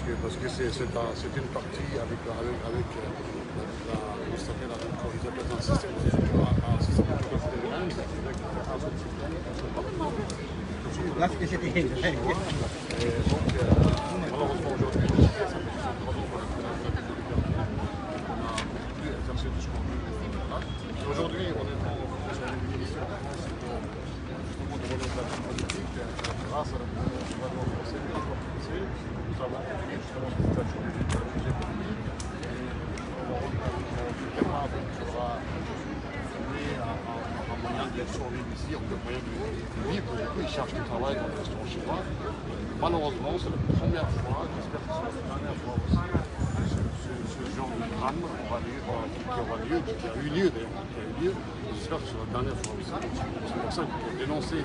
que c'est une partie avec comment ça s'appelle, ils appellent un système de malheureusement aujourd'hui, exercer tout ce qu'on veut. Aujourd'hui, honnêtement, sur les ministères justement de l'orientation politique, grâce à la gouvernement français, nous avons obtenu justement cette statut de budget politique. Il faudra trouver un moyen de survivre ici, un moyen de vivre. Du coup, ils cherchent du travail dans les restaurants chinois. Malheureusement, c'est la première fois, j'espère que c'est la dernière fois aussi, ce genre de drame qui a eu lieu d'ailleurs, j'espère que c'est la dernière fois aussi. C'est pour ça que pour dénoncer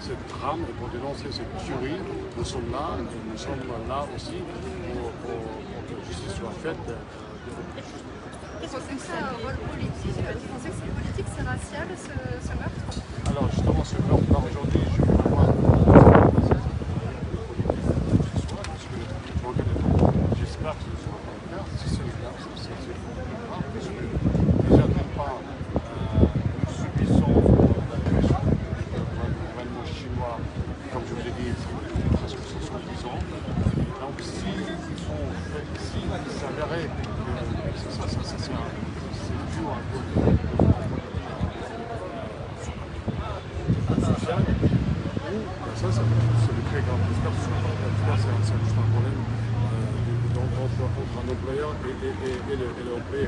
cette drame et pour dénoncer cette tuerie, nous sommes là aussi pour que justice soit faite. Vous pensez que c'est un rôle politique? Vous pensez que c'est politique, c'est racial ce meurtre? Alors justement, ce meurtre-là aujourd'hui, je vois j'espère que ce sera pas le cas. Si c'est le cas, c'est grave, parce que déjà d'une part, nous subissons l'agression du gouvernement chinois, comme je vous l'ai dit, presque 70 ans. Donc s'il s'avérait que c'est dû à un peu social, ça c'est le très grave. J'espère que ce sera pas le cas. C'est juste un problème entre un employeur et l'employé.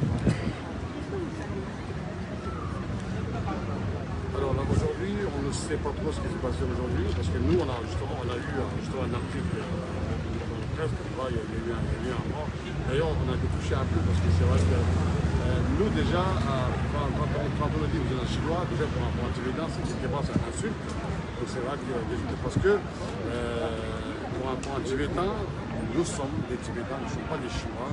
Alors là aujourd'hui, on ne sait pas trop ce qui s'est passé aujourd'hui, parce que nous on a eu un article dans la presse, comme quoi il y a eu un mort. D'ailleurs on a été touché un peu parce que c'est vrai que nous déjà, quand on a dit vous êtes un chinois, déjà pour un Tibétain, c'est quelque part c'est une insulte. Donc c'est vrai que parce que pour un Tibétain, nous sommes des Tibétains, nous ne sommes pas des Chinois.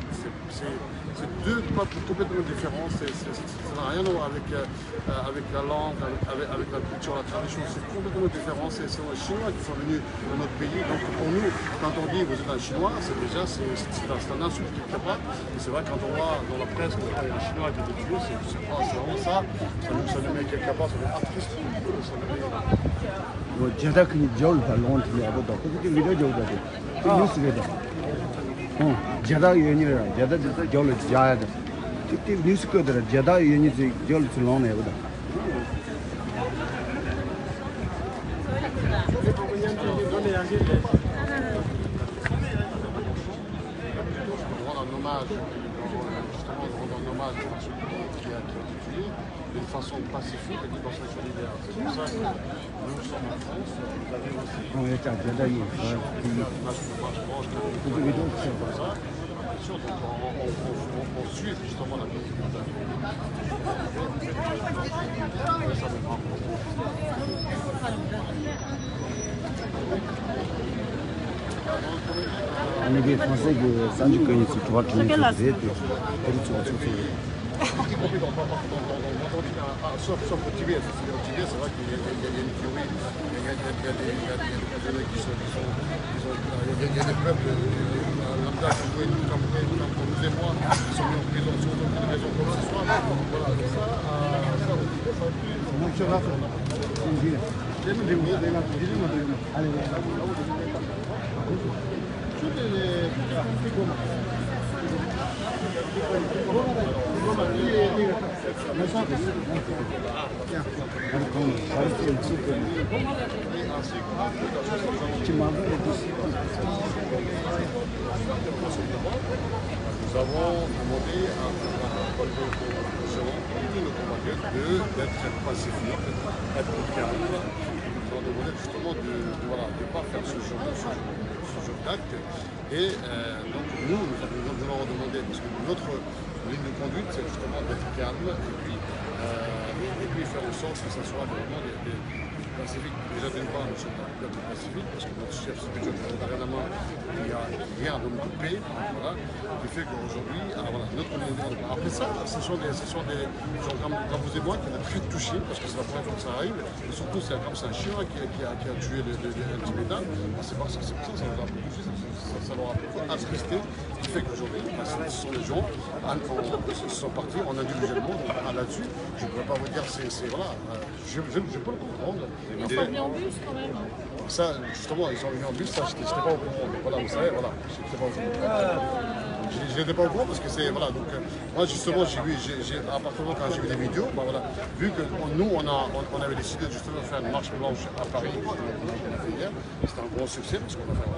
C'est deux peuples complètement différents. Ça n'a rien à voir avec la langue, avec la culture, la tradition. C'est complètement différent. Ce sont les Chinois qui sont venus dans notre pays. Donc pour nous, quand on dit vous êtes un Chinois, c'est un insulte quelque part. Et c'est vrai quand on voit dans la presse qu'il y a un Chinois qui a été tué, c'est vraiment ça. Ça nous met quelque part, ça nous met triste. 제다크니 저울 발롱을 들려도 그게 미려져 가지고 뉴스에다 제다 유연이라 제다 저울 자야 돼 그때 뉴스 거들 제다 유연이 저울 들어오네 보다 d'une façon pacifique et d'une façon solidaire. C'est pour ça que nous sommes en France, vous avez aussi on suit justement la politique de on est français que ça du connaît tu vois qui est sauf au Tibet. Au Tibet, c'est vrai qu'il y a une théorie, il y a des peuples lambda comme nous et moi, qui sont mis en prison sur aucune raison comme ce soit. Voilà, nous avons demandé à tous nos compatriotes d'être pacifiques, d'être calmes. Nous avons demandé justement de ne pas faire ce genre d'acte. Et donc nous leur avons demandé, parce que notre ligne de conduite, c'est justement d'être calme et puis faire en sorte que ça soit vraiment Pacifique. Déjà d'une part, nous sommes dans le cadre Pacifique, parce que notre chef spirituel gouvernement, il y a rien de nous couper, voilà, qui fait qu'aujourd'hui, voilà, notre communauté. Après ça, ce sont des gens comme vous et moi qui sont très touchés, parce que c'est la première fois que ça arrive, et surtout c'est comme c'est un chien qui a tué le Tibétain, c'est pour ça que ça nous a touché, ça leur a attristé, ce qui fait qu'aujourd'hui, ce sont des gens qui sont partis en individuellement, là-dessus, je ne pourrais pas vous dire, voilà, je peux le comprendre. Ils sont venus en bus quand même. Ça, justement, ils sont venus en bus, ça, je n'étais pas au courant. Voilà, vous savez, voilà, je n'étais pas au courant. Je n'étais pas au courant parce que c'est, voilà, donc, moi, justement, à partir du moment quand j'ai vu les vidéos, bah, voilà, vu que nous, on avait décidé justement de faire une marche blanche à Paris, qu'on a fait hier, c'était un gros succès parce qu'on a fait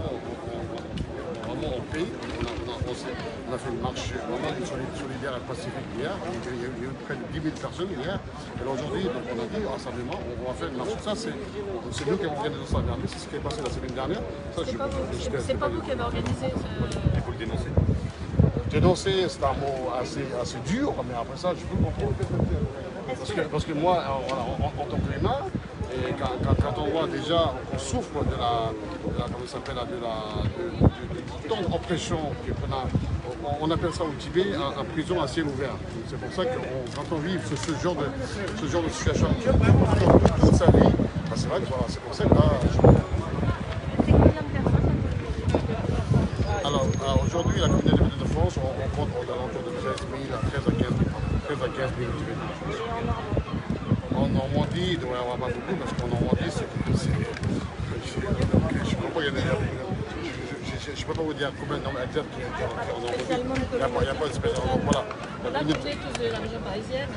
vraiment en pays, on a fait une marche vraiment solidaire et pacifique hier, il y a eu près de 10 000 personnes hier, et aujourd'hui, donc on a dit, rassemblement, on va faire une marche. Ça, c'est nous qui avons organisé ça dernier, c'est ce qui est passé la semaine dernière. C'est pas vous qui avez organisé ce... Il faut le dénoncer. Dénoncer, c'est un mot assez dur, mais après ça, je peux comprendre. Parce que moi, voilà, en tant qu'humain, et quand on voit déjà qu'on souffre de comment ça s'appelle, du temps d'oppression, on appelle ça au Tibet un prison à ciel ouvert. C'est pour ça que quand on vit ce genre de situation toute sa vie, bah c'est vrai que voilà, c'est pour ça que là, alors aujourd'hui, la communauté de France, on compte aux alentours de 13 à 15 000 Tibétains. En Normandie, il doit y avoir pas beaucoup, parce qu'en Normandie, je ne peux pas vous dire combien de nombres exacts qui est en Normandie. Il n'y a pas de spécial. Voilà. Là, vous êtes tous de la région parisienne.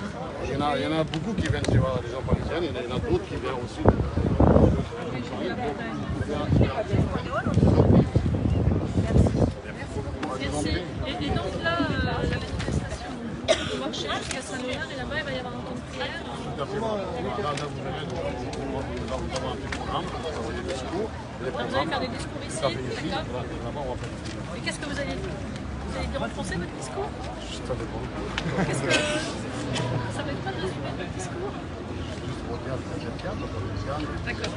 Il y en a beaucoup qui viennent de la région parisienne, il y en a d'autres qui viennent aussi de Merci. Et donc là, la manifestation va marcher jusqu'à Saint-Léonard et là-bas, il va y avoir un temps de prière. Tout à fait. Là, vous verrez, nous avons un petit programme, on va des discours. Vous allez faire des discours ici, d'accord? Là-bas, on va faire des discours. Et qu'est-ce que vous allez dire? Vous allez dire en français votre discours? Ça dépend. Qu'est-ce que... Ça va être quoi le résumé de votre discours? Juste pour dire que c'est calme, D'accord.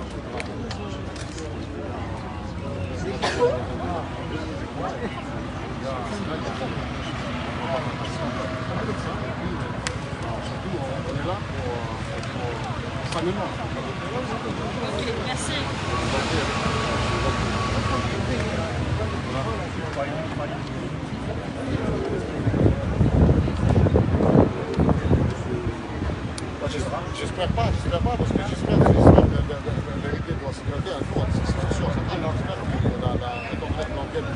on est là pour s'amener. Ok, merci. J'espère pas, parce que j'espère que la vérité doit se garder un jour, c'est sûr, l'enquête,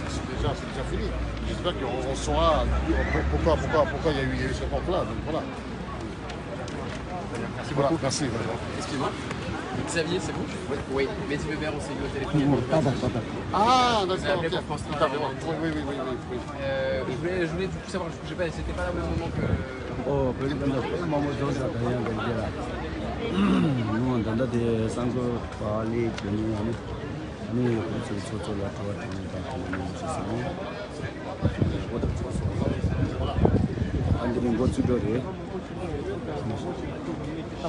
c'est déjà fini. J'espère qu'on saura pourquoi il y a eu ce compte-là. Voilà. Merci beaucoup. Merci. Excusez-moi. Xavier, c'est vous? Oui. Mehdi Weber, on s'est eu au téléphone. Ah, Vous avez appelé d'accord. pour France Oui. Je voulais du coup savoir, c'était pas au même moment que... 어, 그런데 마음을 조사 그냥 그게라. 단다데 상고 빨리 되는 아니 그렇게 저쪽에 도와주니까 그러면 주시고 어디 줘서 안되는 것 주더래. On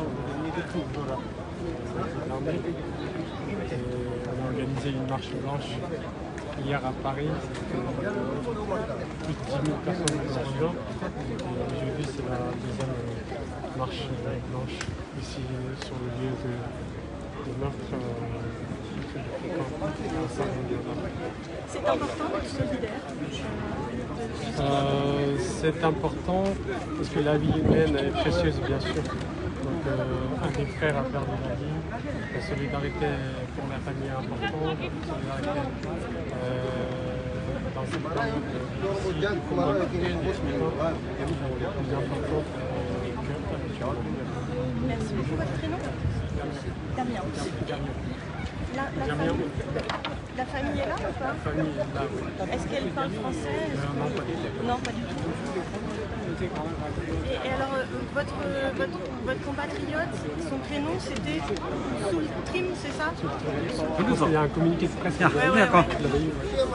a organisé une marche blanche hier à Paris, plus de 10 000 personnes qui sont rejointes. Et aujourd'hui, c'est la deuxième marche blanche ici sur le lieu de meurtre. C'est important d'être solidaire. C'est important parce que la vie humaine est précieuse, bien sûr. Donc, un des frères a perdu la vie. La solidarité pour la famille est importante. La solidarité dans cette période difficile, il faut montrer des soins plus importants que Merci beaucoup. Votre prénom? Damien. La famille est là ou pas? la famille est là. Oui. Est-ce qu'elle parle français? Non, pas du tout. Non, pas du tout. Et alors, votre compatriote, son prénom c'était Soultrim, c'est ça? Il y a un communiqué de presse. Ouais.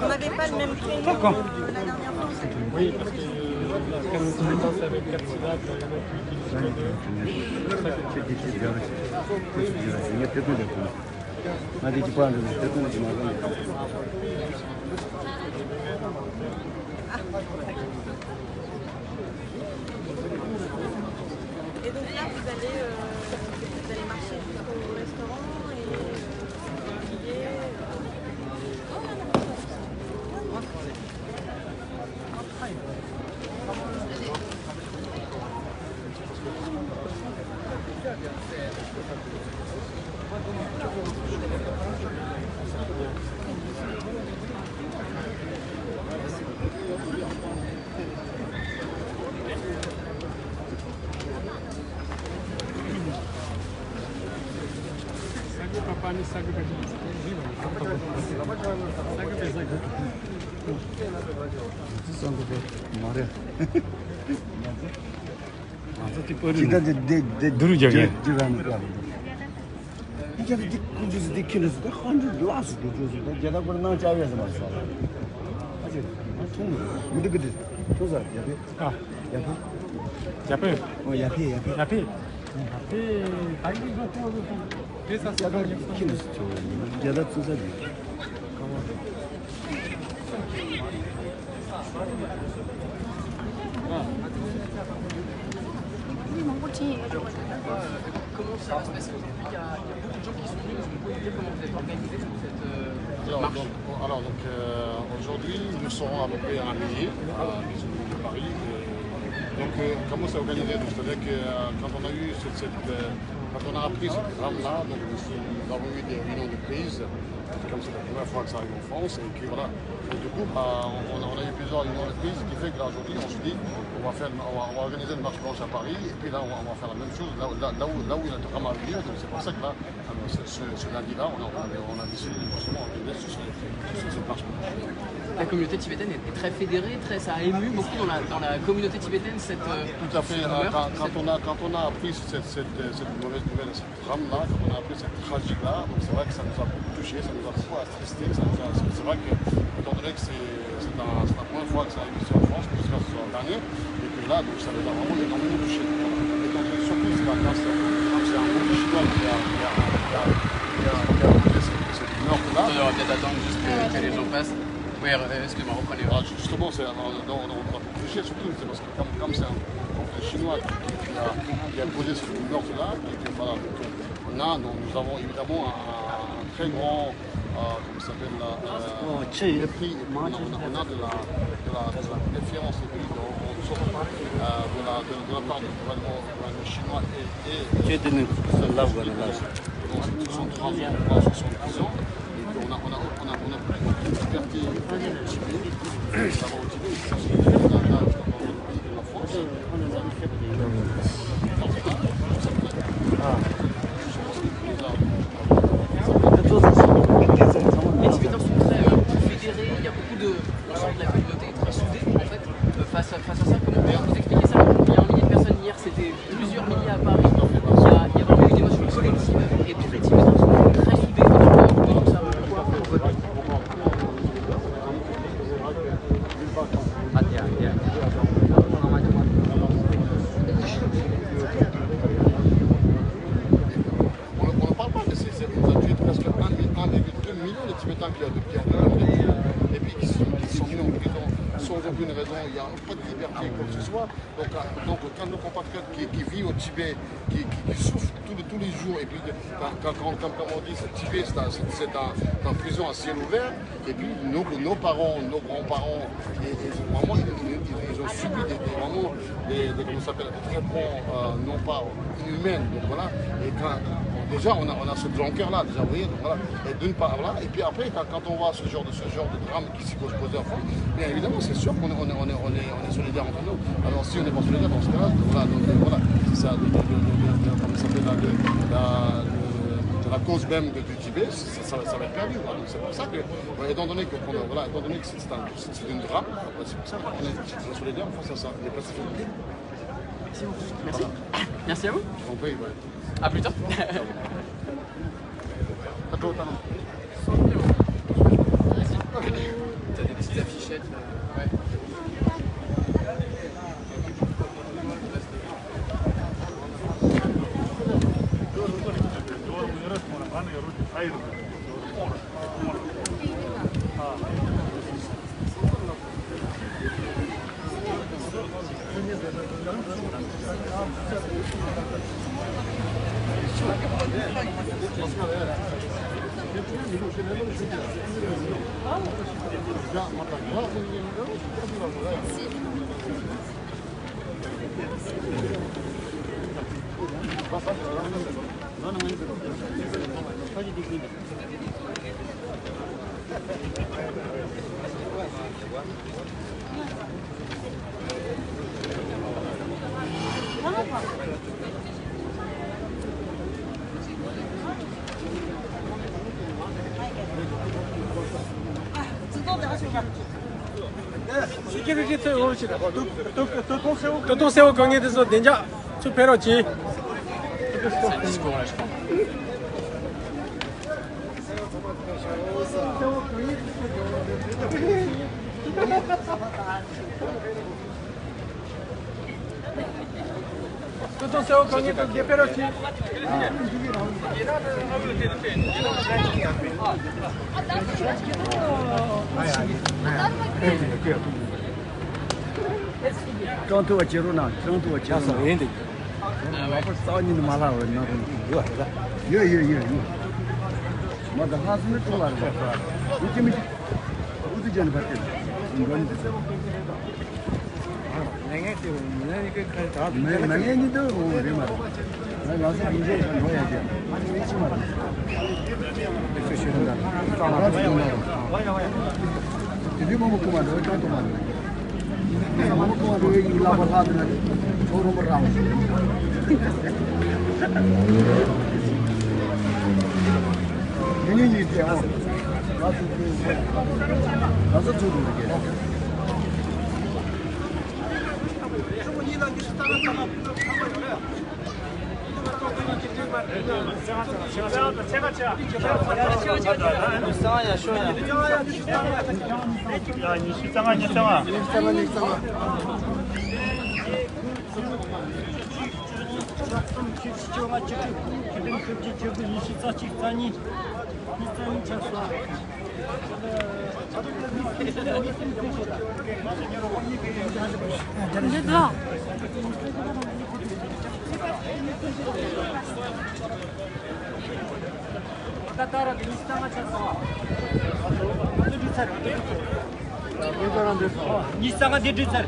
On n'avait pas le même prénom la dernière fois. Oui, parce que Comme si je pense avec 4 syllabes, il y en a qui utilisent pas Et donc là, vous allez marcher jusqu'au restaurant et billets. Papa, sagu bagi. Duru jage. Jadi kucuz dikiniz de hangi las kucuz da jada burna çağırıyor zaman sonra. Hadi. Tüm. Müdür gidiyor. Tuzar yapı. Ah, Yapı. yapı. O yapı. Yapı. Yapı. Hangi zaten oldu? Bir sas Jada dikiniz çoğu. Jada tuzar diyor. Comment ça va se passer aujourd'hui? Il y a beaucoup de gens qui sont venus. Est-ce que vous pouvez dire comment vous êtes organisé pour cette marche? Aujourd'hui, nous serons à peu près un millier de Paris. Donc, comment c'est organisé? C'est-à-dire que quand on a eu quand on a appris ce drame-là, donc nous avons eu des réunions de crise, comme c'est la première fois que ça arrive en France, et puis voilà. Et du coup, on a eu plusieurs réunions de crise, ce qui fait qu'aujourd'hui, on se dit, on va organiser une marche blanche à Paris, et puis là, on va faire la même chose là où il y a le drame à venir. Donc c'est pour ça que là, ce lundi-là, on a décidé justement d'organiser cette marche blanche. La communauté tibétaine est très fédérée, ça a ému beaucoup dans la communauté tibétaine cette. Tout à fait. Quand on a appris cette mauvaise nouvelle, ce drame-là, quand on a appris cette tragique-là, c'est vrai que ça nous a beaucoup touché, ça nous a beaucoup attristé. C'est vrai que, étant donné que c'est la première fois que ça arrive ici en France, que j'espère que ce soit la dernière, et que là, donc, ça nous a vraiment énormément touché. Étant donné surtout c'est un groupe chinois qui a cette meurtre-là. On va peut-être attendre juste que les gens passent. Oui, excusez-moi, reprenez. Justement, on a beaucoup touché, surtout parce que comme c'est un Chinois qui a posé ce meurtre-là, nous avons évidemment un très grand, comment ça s'appelle, le prix, on a de la défiance et puis de la part du gouvernement chinois et ils sont 3 ans, 70 ans. On a plus de liberté au Tibet, ça va au Tibet, dans le pays de la France. Les Tibétains sont très fédérés, il y a beaucoup de. On sent que la communauté est très soudée en fait face à ça. Comment vous expliquer ça? Il y a 1 millier de personnes hier, c'était plusieurs milliers à Paris. Il y a vraiment une émotion collective et tous les Tibétains sont très soudés. Comme ça. On ne parle pas de ces nous a tué presque 1,2 million de Tibétains qui ont et puis qui sont mis en prison sans aucune raison, il n'y a pas de liberté, quoi que ce soit. Donc quand nos compatriotes qui vivent au Tibet, qui souffrent tous les jours, et puis quand on dit que le Tibet c'est une prison à ciel ouvert, et puis nos parents, nos grands-parents, vraiment ils ont subi des traitements non pas inhumains, donc voilà. Et déjà on a ce rancœur-là, déjà, vous voyez, donc voilà. Et d'une part, voilà. Et puis après, quand on voit ce genre de drame qui s'y pose en France, bien évidemment, c'est sûr qu'on est solidaire entre nous. Alors si on n'est pas solidaire dans ce cas-là, voilà, c'est ça, comment ça s'appelle, la cause même du Tibet, ça va être perdu. Donc c'est pour ça que, étant donné que c'est une drame, c'est pour ça qu'on est solidaire face à ça. Il est pacifique. Merci beaucoup. Merci. Merci à vous. On paye, ouais. À plus tard. T'as des petites affichettes. Ouais. 시큐리티 오시다. 교통세워 경에대해서 내자 투표로지. 교통세워 경에대해서 대표로지. Contoh aja runa, contoh aja. Asal ini. Apa tahun ini malah orang nak. Ya. Mada hasilnya keluar. Mungkin itu jangan batin. Enggak itu. Nengah itu rumah. Langsung ini kan aja. Ini cuma. Itu sudah. Jadi mau kemana? Contoh mana? Mau kemana? Ini lapor hati. Showroom beram. Ini dia. Langsung turun lagi. Nissan dia besar.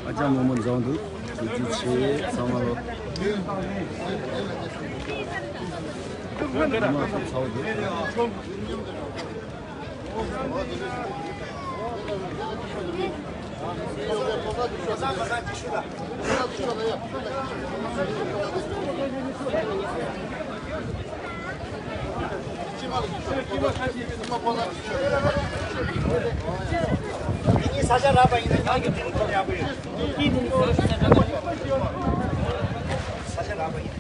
Aja momen zandu, cuci sama lo. Ini saja apa ini? Lagi belum apa ini? Saja apa ini?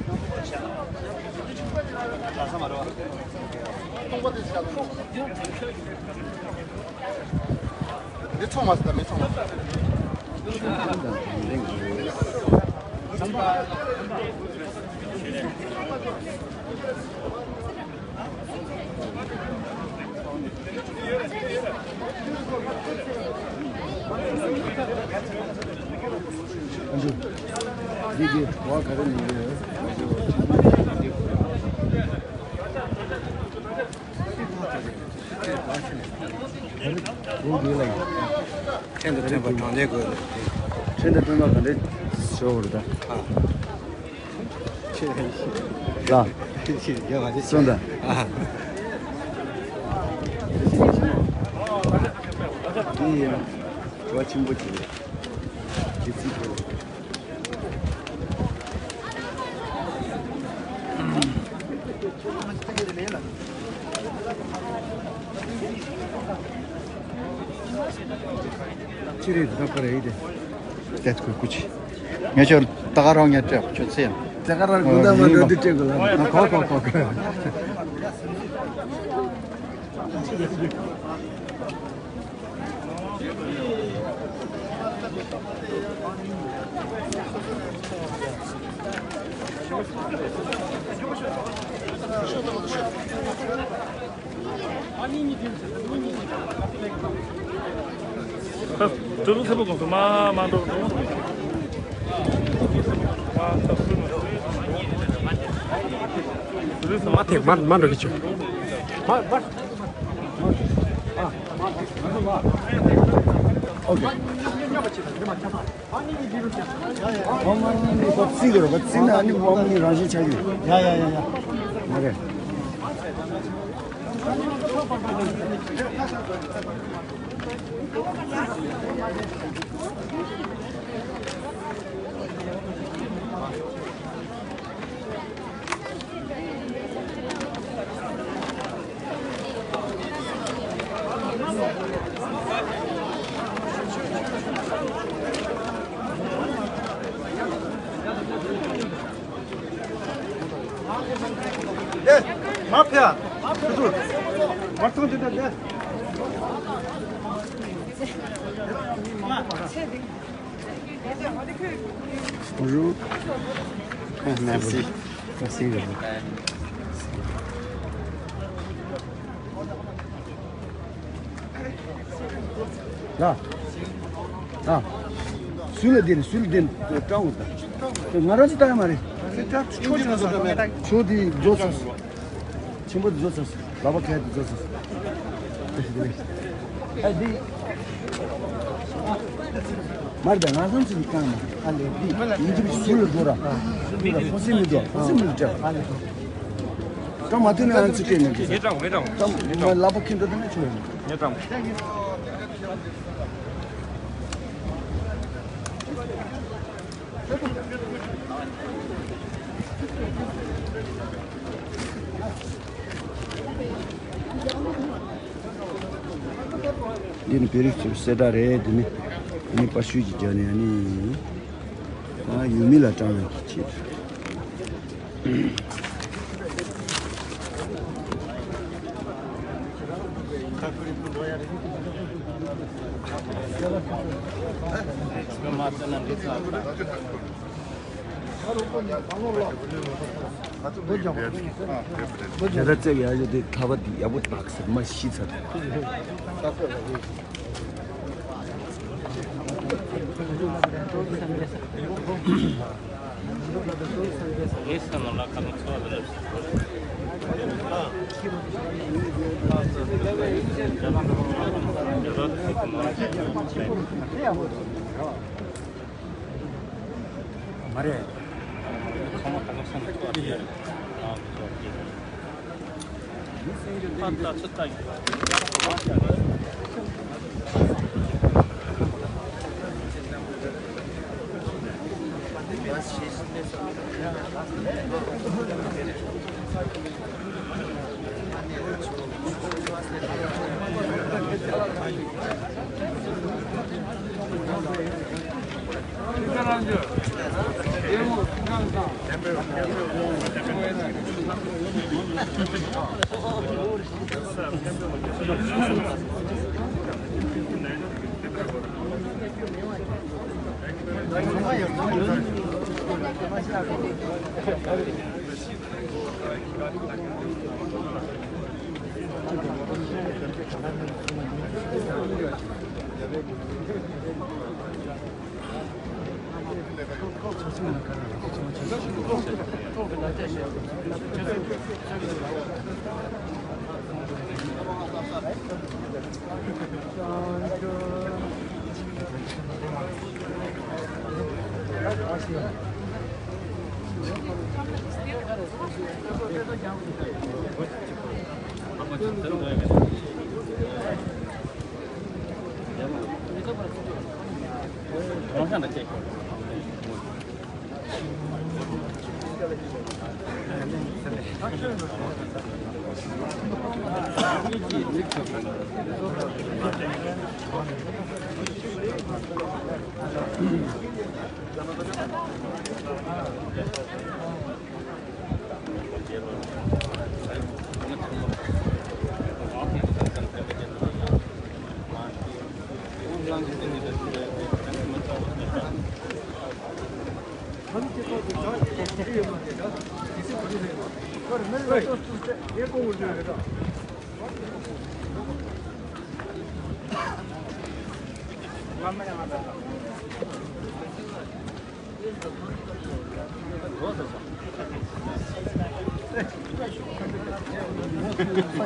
Sama doa. 몇 초 맞았다, 몇 초 맞았다. 이게 와 가는 일이에요. वो भी लगी चंद्र ने बताने को चंद्र पे मैं कंडे 쇼르다. 자, 쏜다. 이 좋아 친구지. चिरे दपर है इधर त्यसको कुछ यहाँ चाहिँ तगार यहाँ चाहिँ जगह गुदा में दो दिटे गुला खो 저도 세보고 그만만도 그래서 마트 만들겠죠. बच्ची ना अन्य मम्मी राजी चाहिए या मरे 마피아 그들 막상 된다 Bonjour. Merci. Merci. Là. Là. Sur le din, temps. Maraj ta hamare. Chodi Joseph. Chimbo Joseph. Baba Khat Joseph. Adi. Marda nazam se dikama. Ali. Inji sul dora. Fosimidja. Tam atene antsike ne. Gedam. Tam laba kinda ne chue. Gedam. Din pericol sedare dini ini pasuji jane ani yumila tana kichi जरा यार जो दे खावत या वो ताकत मशी सा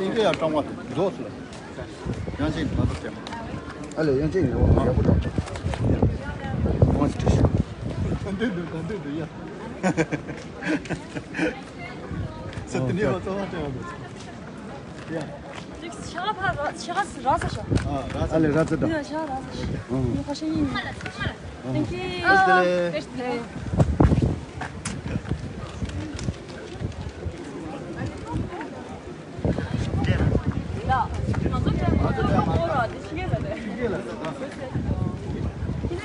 이게 약간 와 좋았어. 양심 나도 때. 알레 연진이 뭐 해보자. 뭐 드시. 안돼 야. 서트니 와서 하자. 야. 알레 라트다.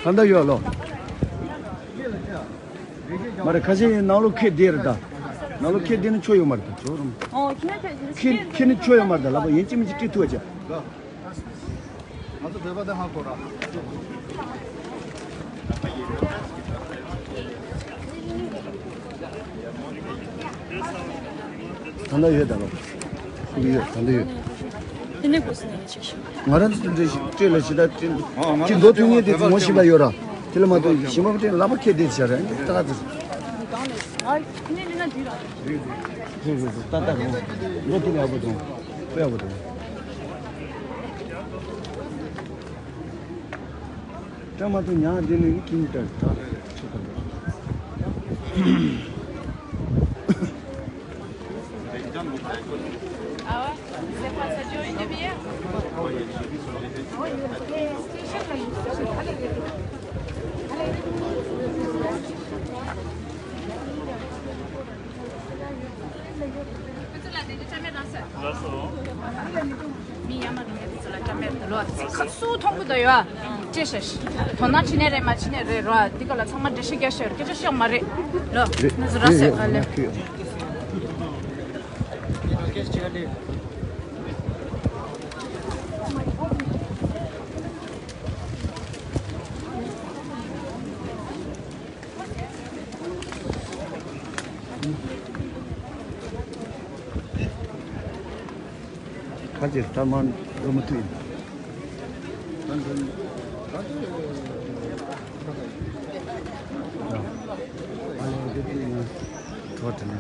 간다 요로. 말에 가지 나로 캐 데르다. 나로 캐 데는 초요 말다. 조름. 키는 초요 말다. 라고 연찜이 짓기 두어져. 나도 대바대 하고라. 간다 요다로. 우리 간다 요. 얘네 고스네 지금. 말은 저 시다 진 도통에 대해서 뭐 시바 요라. 틀마도 심어부터 라바케 되잖아. 따라들. 아, 근데 내가 뒤로. 그래서 따따로 이것들이 하거든. 왜 하거든. 자마도 냐 되는 김다 다. Ah ouais? C'est pas ça dure une demi-heure? 수 통보도요. 제시. 돈나 치네레 마치네레 라. 디가라 참마 데시게셔. 그저 말이. 로. 그래서 알레. 가지 다만 너무 트인. 아니 그때 그것들은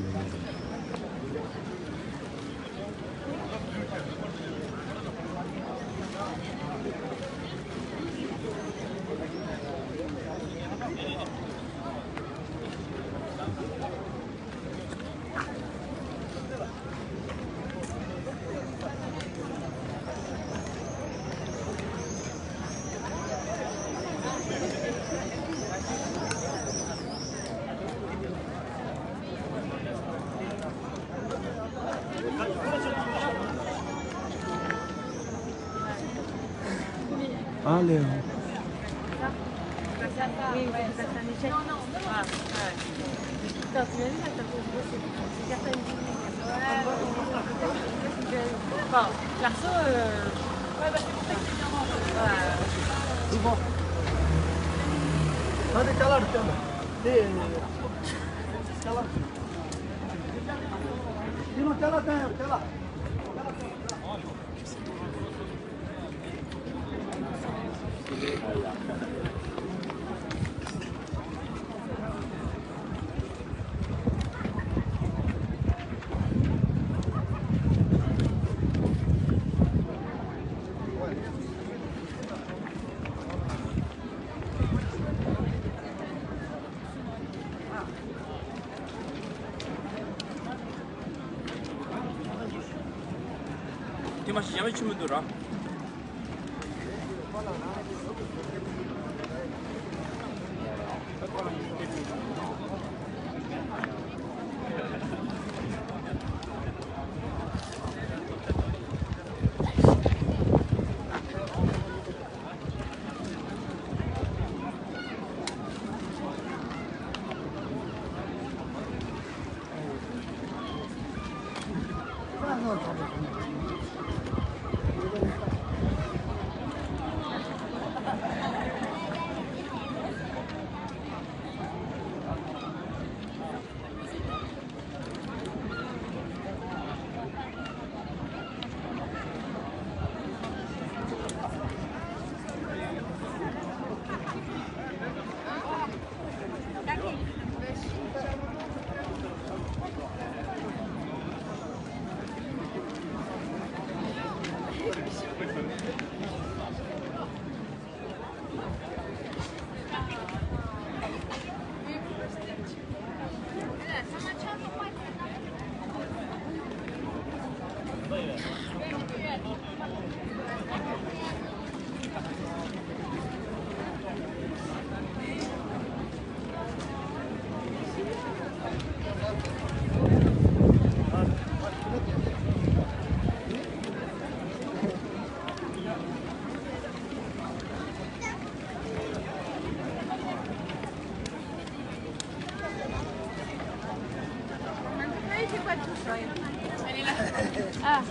Allez. L'arceau, ouais, bah c'est pour ça que c'est bien. Bon. Hadi çalar çalar. Çalar. Dino çalar çalar. 맛이 jamais tu me donneras. Ah.